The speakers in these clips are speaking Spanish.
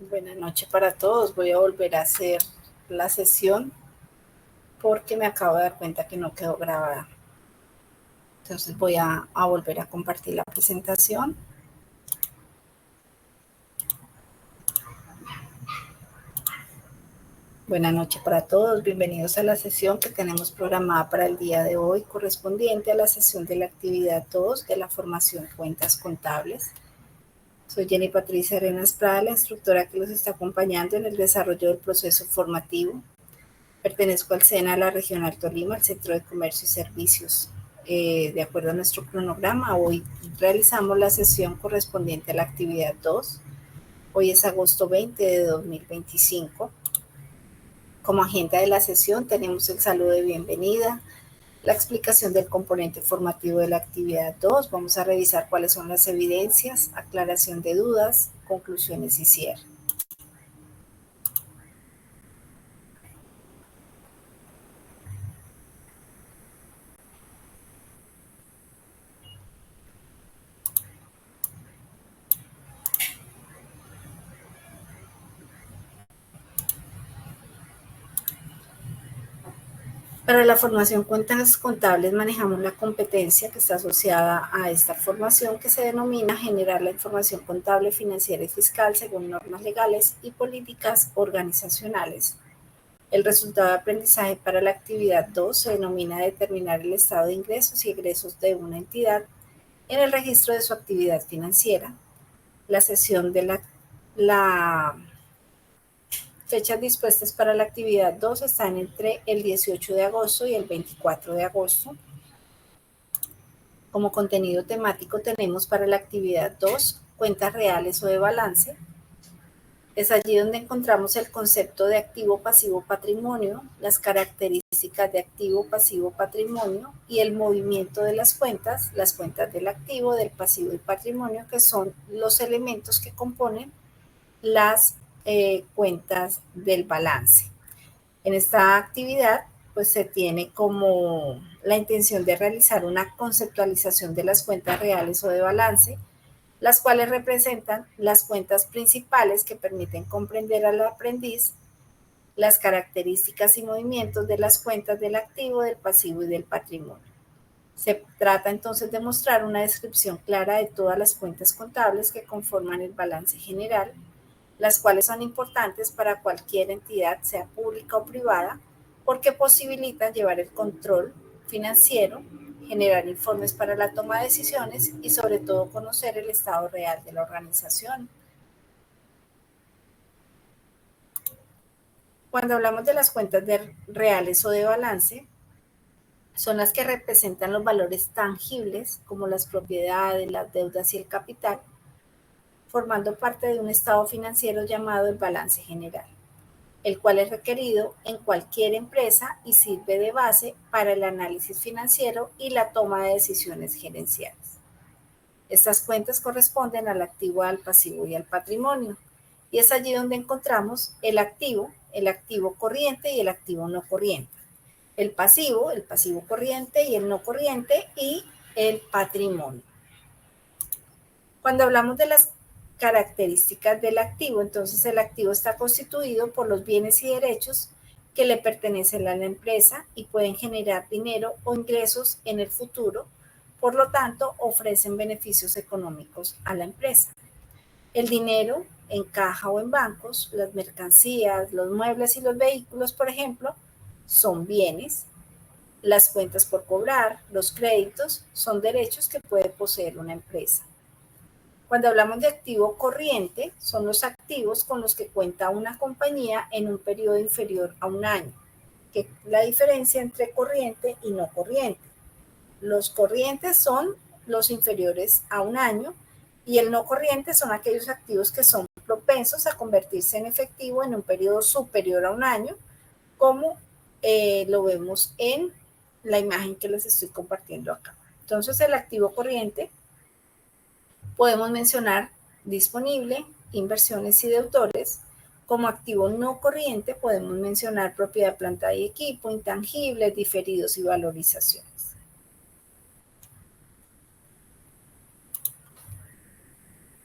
Buenas noches para todos. Voy a volver a hacer la sesión porque me acabo de dar cuenta que no quedó grabada. Entonces voy a volver a compartir la presentación. Buenas noches para todos. Bienvenidos a la sesión que tenemos programada para el día de hoy, correspondiente a la sesión de la actividad 2 de la formación Cuentas Contables. Soy Jenny Patricia Arenas Prada, la instructora que los está acompañando en el desarrollo del proceso formativo. Pertenezco al SENA, la Regional Tolima, al Centro de Comercio y Servicios. De acuerdo a nuestro cronograma, hoy realizamos la sesión correspondiente a la actividad 2. Hoy es agosto 20 de 2025. Como agenda de la sesión tenemos el saludo de bienvenida, la explicación del componente formativo de la actividad 2. Vamos a revisar cuáles son las evidencias, aclaración de dudas, conclusiones y cierre. Para la formación Cuentas Contables manejamos la competencia que está asociada a esta formación que se denomina generar la información contable, financiera y fiscal según normas legales y políticas organizacionales. El resultado de aprendizaje para la actividad 2 se denomina determinar el estado de ingresos y egresos de una entidad en el registro de su actividad financiera. La sesión de la fechas dispuestas para la actividad 2 están entre el 18 de agosto y el 24 de agosto. Como contenido temático tenemos para la actividad 2 cuentas reales o de balance. Es allí donde encontramos el concepto de activo, pasivo, patrimonio, las características de activo, pasivo, patrimonio y el movimiento de las cuentas del activo, del pasivo y patrimonio, que son los elementos que componen las cuentas del balance. En esta actividad, pues se tiene como la intención de realizar una conceptualización de las cuentas reales o de balance, las cuales representan las cuentas principales que permiten comprender al aprendiz las características y movimientos de las cuentas del activo, del pasivo y del patrimonio. Se trata entonces de mostrar una descripción clara de todas las cuentas contables que conforman el balance general, las cuales son importantes para cualquier entidad, sea pública o privada, porque posibilitan llevar el control financiero, generar informes para la toma de decisiones y sobre todo conocer el estado real de la organización. Cuando hablamos de las cuentas reales o de balance, son las que representan los valores tangibles como las propiedades, las deudas y el capital, formando parte de un estado financiero llamado el balance general, el cual es requerido en cualquier empresa y sirve de base para el análisis financiero y la toma de decisiones gerenciales. Estas cuentas corresponden al activo, al pasivo y al patrimonio, y es allí donde encontramos el activo corriente y el activo no corriente, el pasivo corriente y el no corriente y el patrimonio. Cuando hablamos de las características del activo, entonces el activo está constituido por los bienes y derechos que le pertenecen a la empresa y pueden generar dinero o ingresos en el futuro, por lo tanto ofrecen beneficios económicos a la empresa. El dinero en caja o en bancos, las mercancías, los muebles y los vehículos, por ejemplo, son bienes. Las cuentas por cobrar, los créditos, son derechos que puede poseer una empresa. Cuando hablamos de activo corriente, son los activos con los que cuenta una compañía en un periodo inferior a un año, que es la diferencia entre corriente y no corriente. Los corrientes son los inferiores a un año y el no corriente son aquellos activos que son propensos a convertirse en efectivo en un periodo superior a un año, como lo vemos en la imagen que les estoy compartiendo acá. Entonces, el activo corriente podemos mencionar disponible, inversiones y deudores. Como activo no corriente podemos mencionar propiedad, planta y equipo, intangibles, diferidos y valorizaciones.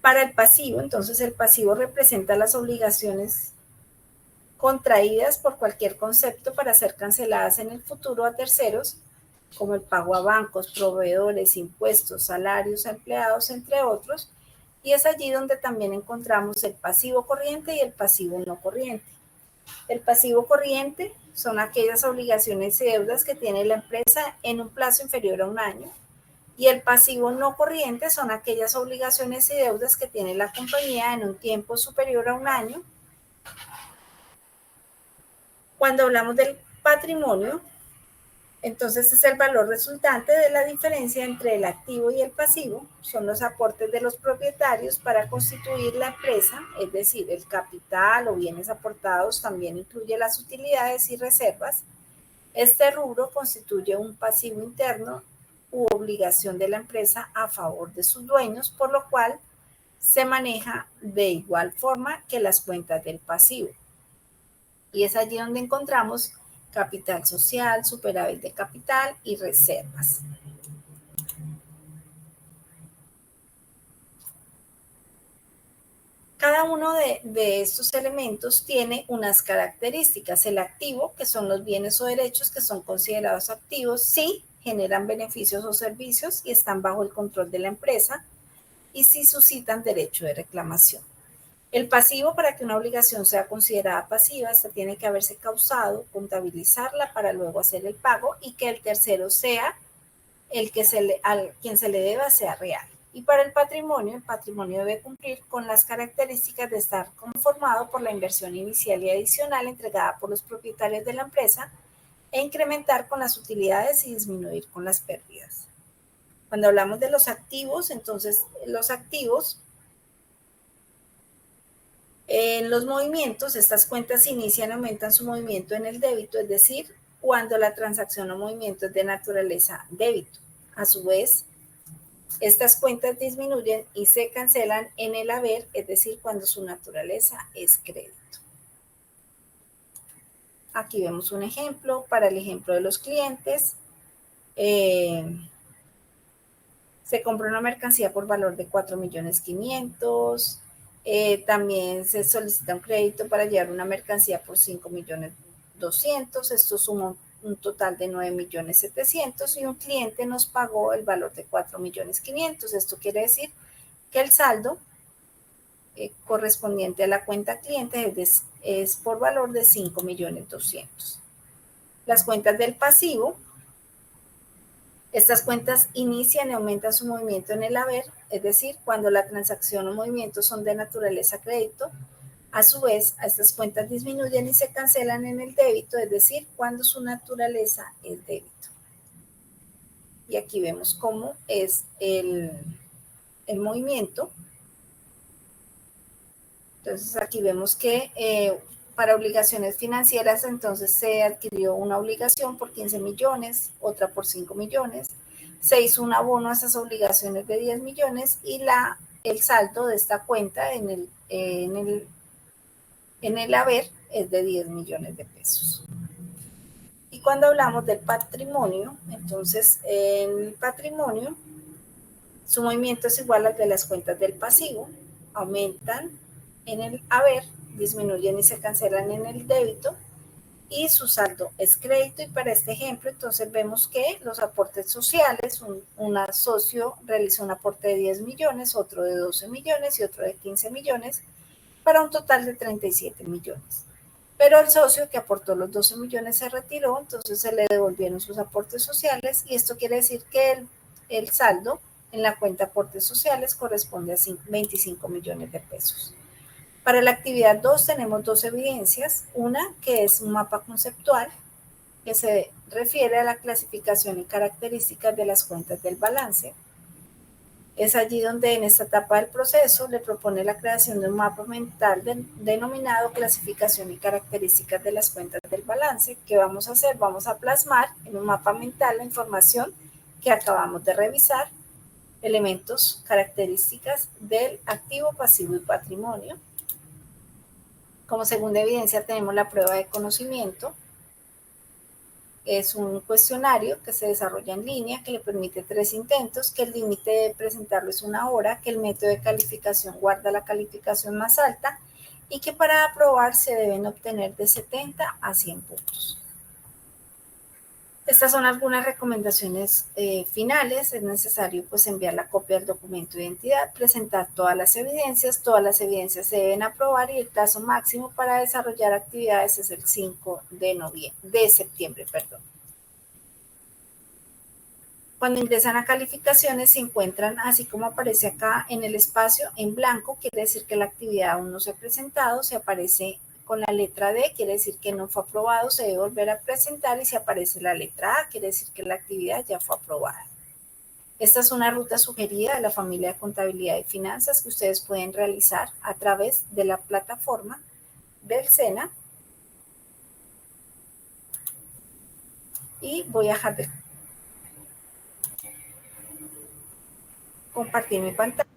Para el pasivo, entonces el pasivo representa las obligaciones contraídas por cualquier concepto para ser canceladas en el futuro a terceros, como el pago a bancos, proveedores, impuestos, salarios a empleados, entre otros, y es allí donde también encontramos el pasivo corriente y el pasivo no corriente. El pasivo corriente son aquellas obligaciones y deudas que tiene la empresa en un plazo inferior a un año, y el pasivo no corriente son aquellas obligaciones y deudas que tiene la compañía en un tiempo superior a un año. Cuando hablamos del patrimonio, entonces es el valor resultante de la diferencia entre el activo y el pasivo, son los aportes de los propietarios para constituir la empresa, es decir, el capital o bienes aportados también incluye las utilidades y reservas. Este rubro constituye un pasivo interno u obligación de la empresa a favor de sus dueños, por lo cual se maneja de igual forma que las cuentas del pasivo. Y es allí donde encontramos capital social, superávit de capital y reservas. Cada uno de estos elementos tiene unas características. El activo, que son los bienes o derechos que son considerados activos, sí generan beneficios o servicios y están bajo el control de la empresa y sí suscitan derecho de reclamación. El pasivo, para que una obligación sea considerada pasiva, esta tiene que haberse causado, contabilizarla para luego hacer el pago y que el tercero sea el que al quien se le deba sea real. Y para el patrimonio debe cumplir con las características de estar conformado por la inversión inicial y adicional entregada por los propietarios de la empresa e incrementar con las utilidades y disminuir con las pérdidas. Cuando hablamos de los activos, entonces los activos en los movimientos, estas cuentas inician y aumentan su movimiento en el débito, es decir, cuando la transacción o movimiento es de naturaleza débito. A su vez, estas cuentas disminuyen y se cancelan en el haber, es decir, cuando su naturaleza es crédito. Aquí vemos un ejemplo para el ejemplo de los clientes. Se compró una mercancía por valor de 4.500.000. También se solicita un crédito para llevar una mercancía por 5.200.000. Esto suma un total de 9.700.000 y un cliente nos pagó el valor de 4.500.000. Esto quiere decir que el saldo correspondiente a la cuenta cliente es por valor de 5.200.000. Las cuentas del pasivo. Estas cuentas inician y aumentan su movimiento en el haber, es decir, cuando la transacción o movimiento son de naturaleza crédito. A su vez, estas cuentas disminuyen y se cancelan en el débito, es decir, cuando su naturaleza es débito. Y aquí vemos cómo es el movimiento. Entonces aquí vemos que para obligaciones financieras entonces se adquirió una obligación por 15 millones, otra por 5 millones, se hizo un abono a esas obligaciones de 10 millones y el saldo de esta cuenta en el haber es de 10 millones de pesos. Y cuando hablamos del patrimonio, entonces el patrimonio, su movimiento es igual al de las cuentas del pasivo, aumentan en el haber, disminuyen y se cancelan en el débito y su saldo es crédito. Y para este ejemplo entonces vemos que los aportes sociales, un socio realiza un aporte de 10 millones, otro de 12 millones y otro de 15 millones para un total de 37 millones. Pero el socio que aportó los 12 millones se retiró, entonces se le devolvieron sus aportes sociales y esto quiere decir que el saldo en la cuenta aportes sociales corresponde a 25 millones de pesos. Para la actividad 2 tenemos dos evidencias. Una que es un mapa conceptual que se refiere a la clasificación y características de las cuentas del balance. Es allí donde en esta etapa del proceso le propone la creación de un mapa mental denominado clasificación y características de las cuentas del balance. ¿Qué vamos a hacer? Vamos a plasmar en un mapa mental la información que acabamos de revisar, elementos, características del activo, pasivo y patrimonio. Como segunda evidencia tenemos la prueba de conocimiento. Es un cuestionario que se desarrolla en línea, que le permite 3 intentos, que el límite de presentarlo es 1 hora, que el método de calificación guarda la calificación más alta y que para aprobar se deben obtener de 70 a 100 puntos. Estas son algunas recomendaciones finales. Es necesario pues enviar la copia del documento de identidad, presentar todas las evidencias se deben aprobar y el plazo máximo para desarrollar actividades es el 5 de septiembre. Cuando ingresan a calificaciones se encuentran, así como aparece acá en el espacio en blanco, quiere decir que la actividad aún no se ha presentado, si aparece con la letra D, quiere decir que no fue aprobado, se debe volver a presentar y si aparece la letra A, quiere decir que la actividad ya fue aprobada. Esta es una ruta sugerida de la familia de contabilidad y finanzas que ustedes pueden realizar a través de la plataforma del SENA. Y voy a dejar de compartir mi pantalla,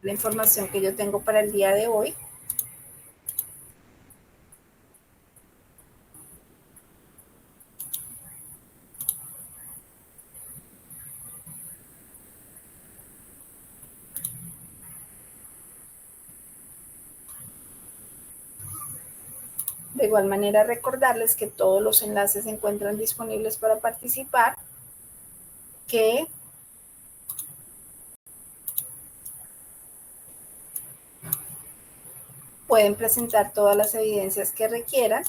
la información que yo tengo para el día de hoy. De igual manera, recordarles que todos los enlaces se encuentran disponibles para participar, que pueden presentar todas las evidencias que requieran.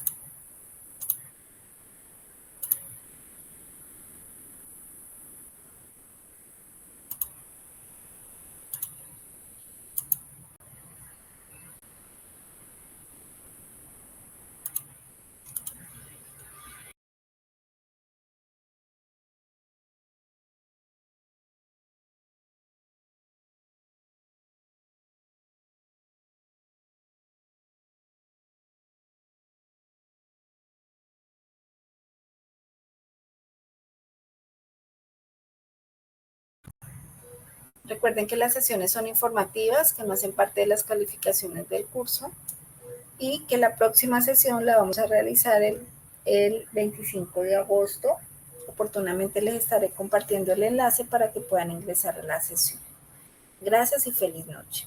Recuerden que las sesiones son informativas, que no hacen parte de las calificaciones del curso y que la próxima sesión la vamos a realizar el 25 de agosto. Oportunamente les estaré compartiendo el enlace para que puedan ingresar a la sesión. Gracias y feliz noche.